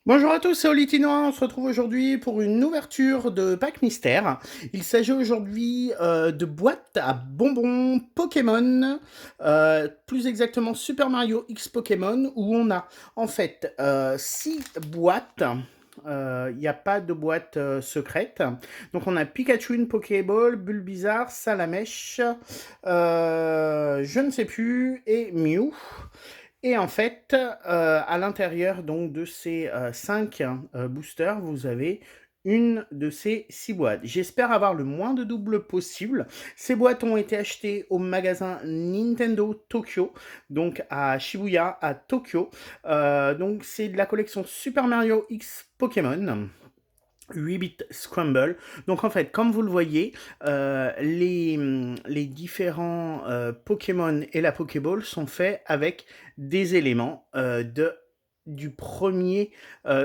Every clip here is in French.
Bonjour à tous, c'est Olitinois. On se retrouve aujourd'hui pour une ouverture de pack mystère. Il s'agit aujourd'hui de boîtes à bonbons Pokémon, plus exactement Super Mario X Pokémon, où on a en fait 6 boîtes. Il n'y a pas de boîte secrète. Donc on a Pikachu, une Pokéball, Bulbizarre, Salamèche, je ne sais plus, et Mew. Et en fait, à l'intérieur donc de ces 5 boosters, vous avez une de ces 6 boîtes. J'espère avoir le moins de doubles possible. Ces boîtes ont été achetées au magasin Nintendo Tokyo, donc à Shibuya, à Tokyo. Donc c'est de la collection Super Mario X Pokémon. 8-bit Scramble. Donc en fait, comme vous le voyez, les différents Pokémon et la Pokéball sont faits avec des éléments du premier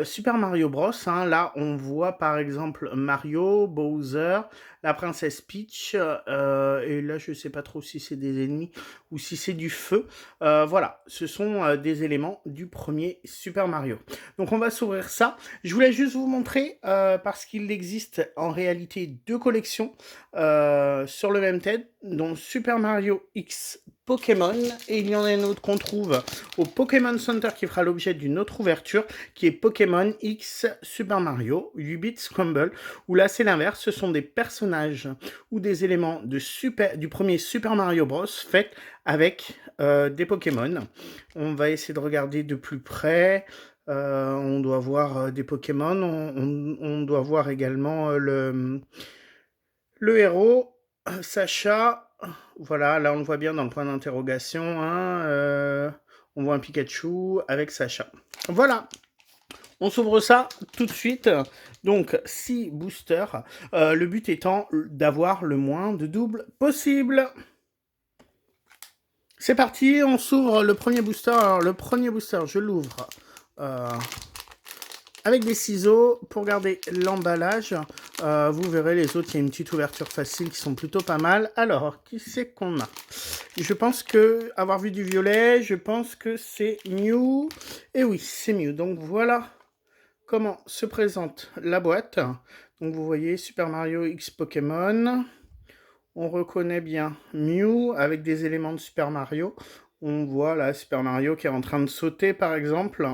Super Mario Bros. Hein. Là, on voit par exemple Mario, Bowser, la princesse Peach, et là, je ne sais pas trop si c'est des ennemis ou si c'est du feu. Voilà, ce sont des éléments du premier Super Mario. Donc on va s'ouvrir ça. Je voulais juste vous montrer, parce qu'il existe en réalité deux collections sur le même thème, dont Super Mario X Pokémon, et il y en a une autre qu'on trouve au Pokémon Center qui fera l'objet d'une autre ouverture, qui est Pokémon X Super Mario 8-bit Scramble, où là c'est l'inverse, ce sont des personnages ou des éléments du premier Super Mario Bros. Faits avec des Pokémon. On va essayer de regarder de plus près. On doit voir des Pokémon, on doit voir également le héros, Sacha. Voilà, là on le voit bien dans le point d'interrogation. Hein, on voit un Pikachu avec Sacha. Voilà, on s'ouvre ça tout de suite. Donc 6 boosters, le but étant d'avoir le moins de doubles possible. C'est parti, on s'ouvre le premier booster. Alors le premier booster, je l'ouvre avec des ciseaux pour garder l'emballage. Vous verrez les autres, il y a une petite ouverture facile qui sont plutôt pas mal. Alors, qui c'est qu'on a? Je pense que, avoir vu du violet, je pense que c'est Mew. Et oui, c'est Mew. Donc voilà comment se présente la boîte. Donc vous voyez Super Mario X Pokémon. On reconnaît bien Mew avec des éléments de Super Mario. On voit là Super Mario qui est en train de sauter par exemple,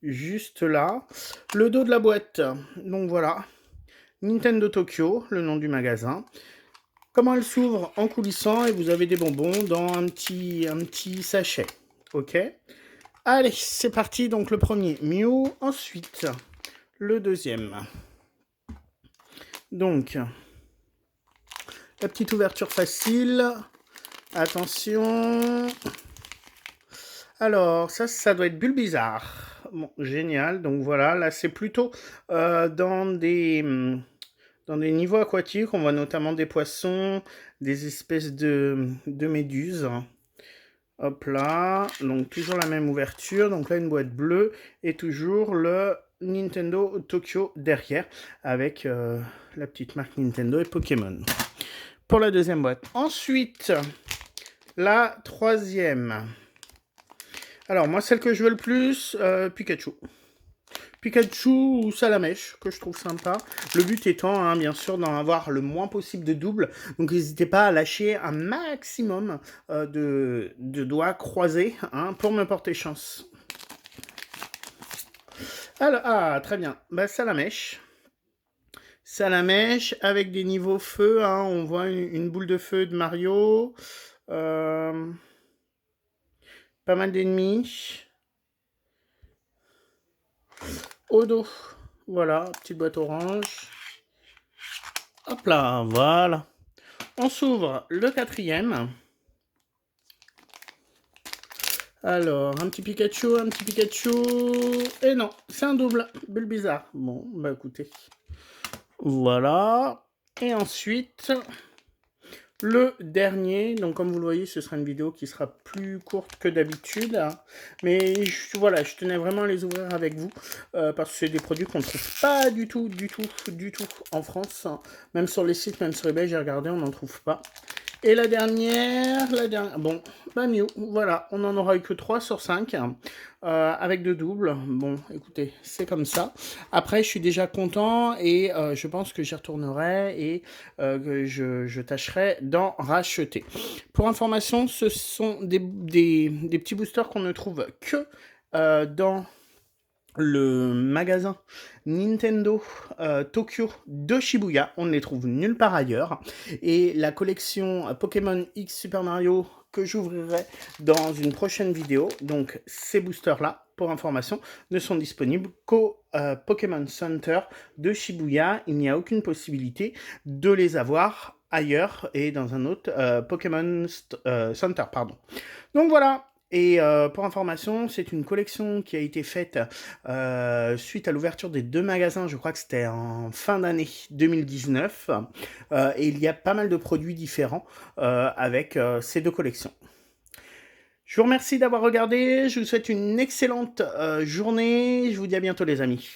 juste là. Le dos de la boîte, donc voilà, Nintendo Tokyo, le nom du magasin. Comment elle s'ouvre en coulissant et vous avez des bonbons dans un petit sachet. Ok. Allez, c'est parti. Donc le premier Mew, ensuite le deuxième. Donc la petite ouverture facile. Attention. Alors, ça doit être Bulbizarre. Bon, génial. Donc voilà, là c'est plutôt dans des niveaux aquatiques. On voit notamment des poissons, des espèces de méduses. Hop là. Donc toujours la même ouverture. Donc là une boîte bleue et toujours le Nintendo Tokyo derrière avec la petite marque Nintendo et Pokémon. Pour la deuxième boîte. Ensuite, la troisième. Alors, moi, celle que je veux le plus, Pikachu. Pikachu ou Salamèche, que je trouve sympa. Le but étant, hein, bien sûr, d'en avoir le moins possible de double. Donc, n'hésitez pas à lâcher un maximum de doigts croisés hein, pour me porter chance. Alors, ah, très bien. Bah, Salamèche. Salamèche avec des niveaux feu. Hein, on voit une boule de feu de Mario. Pas mal d'ennemis. Au dos, voilà, petite boîte orange. Hop là, voilà. On s'ouvre le quatrième. Alors, un petit Pikachu. Et non, c'est un double. Bulbizarre. Bon, bah écoutez. Voilà. Et ensuite, le dernier, donc comme vous le voyez, ce sera une vidéo qui sera plus courte que d'habitude. Mais voilà, je tenais vraiment à les ouvrir avec vous. Parce que c'est des produits qu'on ne trouve pas du tout en France. Même sur les sites, même sur eBay, j'ai regardé, on n'en trouve pas. Et la dernière, bon, bah Mew, voilà, on n'en aura eu que 3 sur 5, avec 2 doubles. Bon, écoutez, c'est comme ça. Après, je suis déjà content et je pense que j'y retournerai et que je tâcherai d'en racheter. Pour information, ce sont des petits boosters qu'on ne trouve que dans le magasin Nintendo Tokyo de Shibuya. On ne les trouve nulle part ailleurs. Et la collection Pokémon X Super Mario que j'ouvrirai dans une prochaine vidéo, donc ces boosters-là, pour information, ne sont disponibles qu'au Pokémon Center de Shibuya. Il n'y a aucune possibilité de les avoir ailleurs et dans un autre Pokémon Center, pardon. Donc voilà. Et pour information, c'est une collection qui a été faite suite à l'ouverture des 2 magasins, je crois que c'était en fin d'année 2019. Et il y a pas mal de produits différents avec ces 2 collections. Je vous remercie d'avoir regardé, je vous souhaite une excellente journée, je vous dis à bientôt les amis.